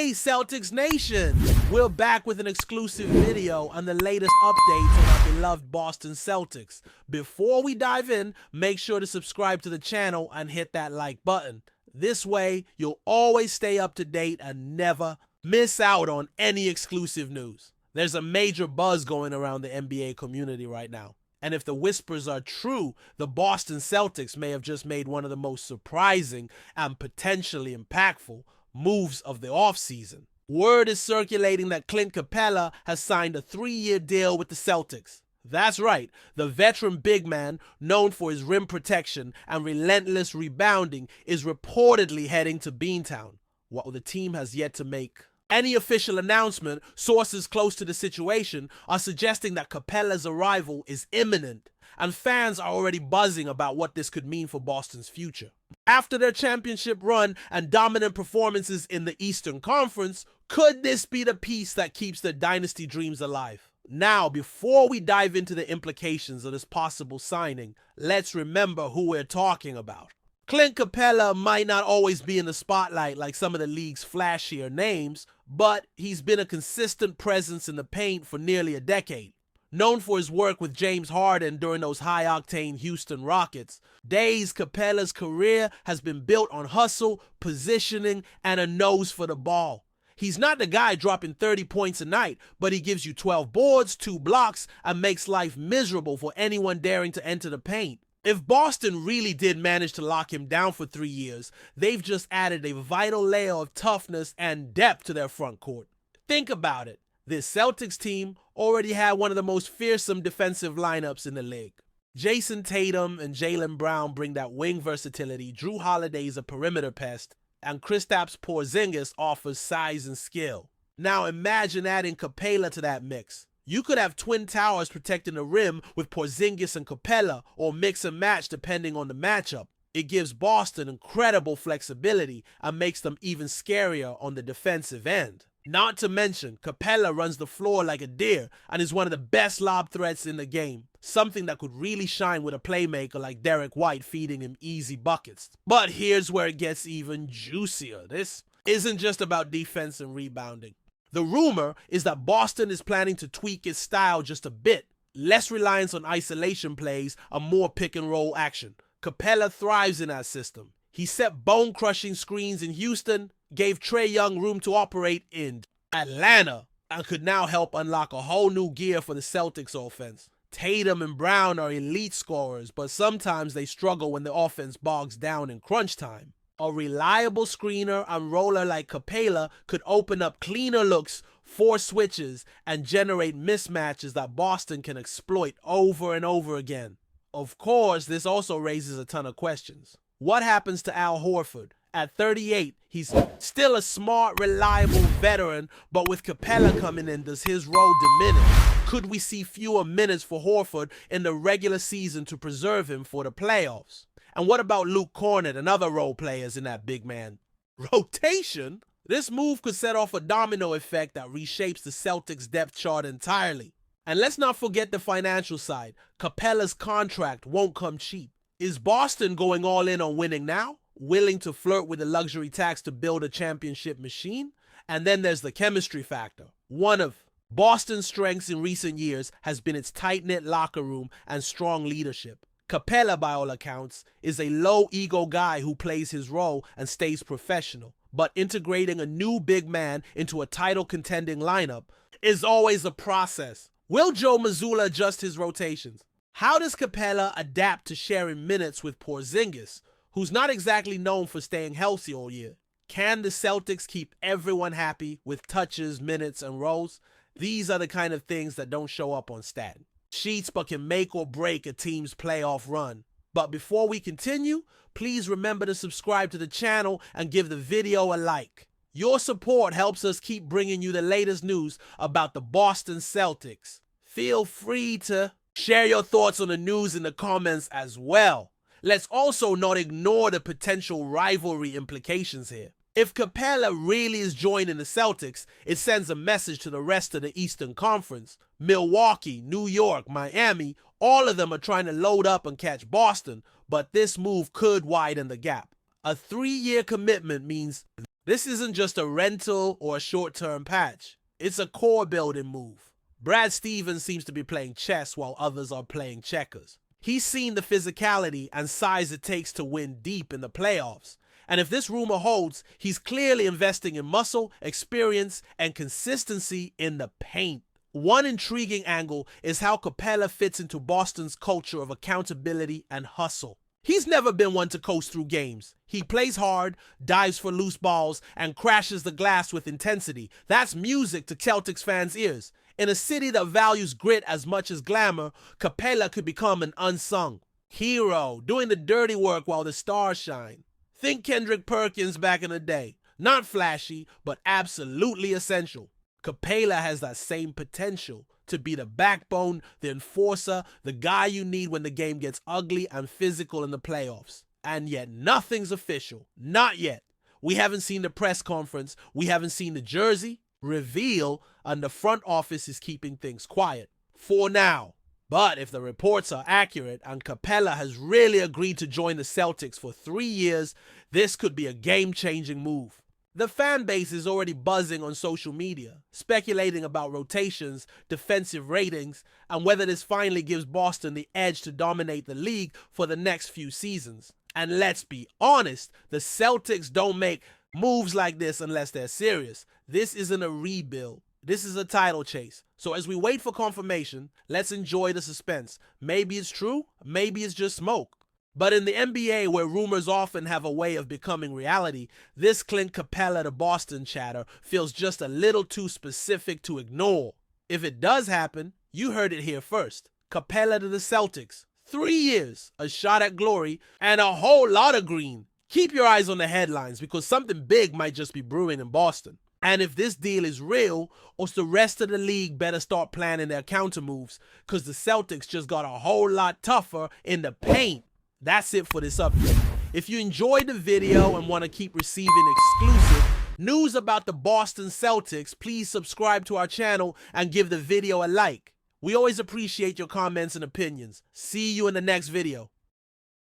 Hey Celtics Nation! We're back with an exclusive video on the latest updates on our beloved Boston Celtics. Before we dive in, make sure to subscribe to the channel and hit that like button. This way, you'll always stay up to date and never miss out on any exclusive news. There's a major buzz going around the NBA community right now. And if the whispers are true, the Boston Celtics may have just made one of the most surprising and potentially impactful moves of the offseason. Word is circulating that CLINT CAPELA has signed a 3-year deal with the Celtics. That's right, the veteran big man, known for his rim protection and relentless rebounding, is reportedly heading to Beantown. While the team has yet to make any official announcement, sources close to the situation are suggesting that Capela's arrival is imminent, and fans are already buzzing about what this could mean for Boston's future. After their championship run and dominant performances in the Eastern Conference, could this be the piece that keeps their dynasty dreams alive? Now, before we dive into the implications of this possible signing, let's remember who we're talking about. CLINT CAPELA might not always be in the spotlight like some of the league's flashier names, but he's been a consistent presence in the paint for nearly a decade. Known for his work with James Harden during those high-octane Houston Rockets, Capela's career has been built on hustle, positioning, and a nose for the ball. He's not the guy dropping 30 points a night, but he gives you 12 boards, 2 blocks, and makes life miserable for anyone daring to enter the paint. If Boston really did manage to lock him down for 3 years, they've just added a vital layer of toughness and depth to their front court. Think about it. This Celtics team already had one of the most fearsome defensive lineups in the league. Jason Tatum and Jaylen Brown bring that wing versatility, Drew Holiday's a perimeter pest, and Kristaps Porzingis offers size and skill. Now imagine adding Capela to that mix. You could have twin towers protecting the rim with Porzingis and Capela, or mix and match depending on the matchup. It gives Boston incredible flexibility and makes them even scarier on the defensive end. Not to mention, Capela runs the floor like a deer and is one of the best lob threats in the game, something that could really shine with a playmaker like Derek White feeding him easy buckets. But here's where it gets even juicier. This isn't just about defense and rebounding. The rumor is that Boston is planning to tweak its style just a bit, less reliance on isolation plays and more pick and roll action. Capela thrives in that system. He set bone-crushing screens in Houston, gave Trae Young room to operate in Atlanta, and could now help unlock a whole new gear for the Celtics offense. Tatum and Brown are elite scorers, but sometimes they struggle when the offense bogs down in crunch time. A reliable screener and roller like Capela could open up cleaner looks, force switches, and generate mismatches that Boston can exploit over and over again. Of course, this also raises a ton of questions. What happens to Al Horford? At 38, he's still a smart, reliable veteran, but with Capela coming in, does his role diminish? Could we see fewer minutes for Horford in the regular season to preserve him for the playoffs? And what about Luke Cornet and other role players in that big man rotation? This move could set off a domino effect that reshapes the Celtics depth chart entirely. And let's not forget the financial side. Capela's contract won't come cheap. Is Boston going all in on winning now? Willing to flirt with the luxury tax to build a championship machine? And then there's the chemistry factor. One of Boston's strengths in recent years has been its tight-knit locker room and strong leadership. Capela, by all accounts, is a low-ego guy who plays his role and stays professional. But integrating a new big man into a title-contending lineup is always a process. Will Joe Mazzulla adjust his rotations? How does Capela adapt to sharing minutes with Porzingis, who's not exactly known for staying healthy all year? Can the Celtics keep everyone happy with touches, minutes, and roles? These are the kind of things that don't show up on stat sheets but can make or break a team's playoff run. But before we continue, please remember to subscribe to the channel and give the video a like. Your support helps us keep bringing you the latest news about the Boston Celtics. Feel free to share your thoughts on the news in the comments as well. Let's also not ignore the potential rivalry implications here. If Capela really is joining the Celtics, it sends a message to the rest of the Eastern Conference. Milwaukee, New York, Miami, all of them are trying to load up and catch Boston, but this move could widen the gap. A 3-year commitment means This isn't just a rental or a short-term patch. It's a core building move. Brad Stevens seems to be playing chess while others are playing checkers. He's seen the physicality and size it takes to win deep in the playoffs. And if this rumor holds, he's clearly investing in muscle, experience, and consistency in the paint. One intriguing angle is how Capela fits into Boston's culture of accountability and hustle. He's never been one to coast through games. He plays hard, dives for loose balls, and crashes the glass with intensity. That's music to Celtics fans' ears. In a city that values grit as much as glamour, Capela could become an unsung hero, doing the dirty work while the stars shine. Think Kendrick Perkins back in the day. Not flashy, but absolutely essential. Capela has that same potential to be the backbone, the enforcer, the guy you need when the game gets ugly and physical in the playoffs. And yet nothing's official. Not yet. We haven't seen the press conference. We haven't seen the jersey reveal, and the front office is keeping things quiet for now. But if the reports are accurate and Capela has really agreed to join the Celtics for 3 years, this could be a game-changing move. The fan base is already buzzing on social media, speculating about rotations, defensive ratings, and whether this finally gives Boston the edge to dominate the league for the next few seasons. And let's be honest, the Celtics don't make moves like this unless they're serious. This isn't a rebuild. This is a title chase. So as we wait for confirmation, let's enjoy the suspense. Maybe it's true, maybe it's just smoke. But in the NBA, where rumors often have a way of becoming reality, this CLINT CAPELA to Boston chatter feels just a little too specific to ignore. If it does happen, you heard it here first. Capela to the Celtics. 3 years, a shot at glory, and a whole lot of green. Keep your eyes on the headlines because something big might just be brewing in Boston. And if this deal is real, or the rest of the league better start planning their counter moves because the Celtics just got a whole lot tougher in the paint. That's it for this update. If you enjoyed the video and want to keep receiving exclusive news about the Boston Celtics, please subscribe to our channel and give the video a like. We always appreciate your comments and opinions. See you in the next video.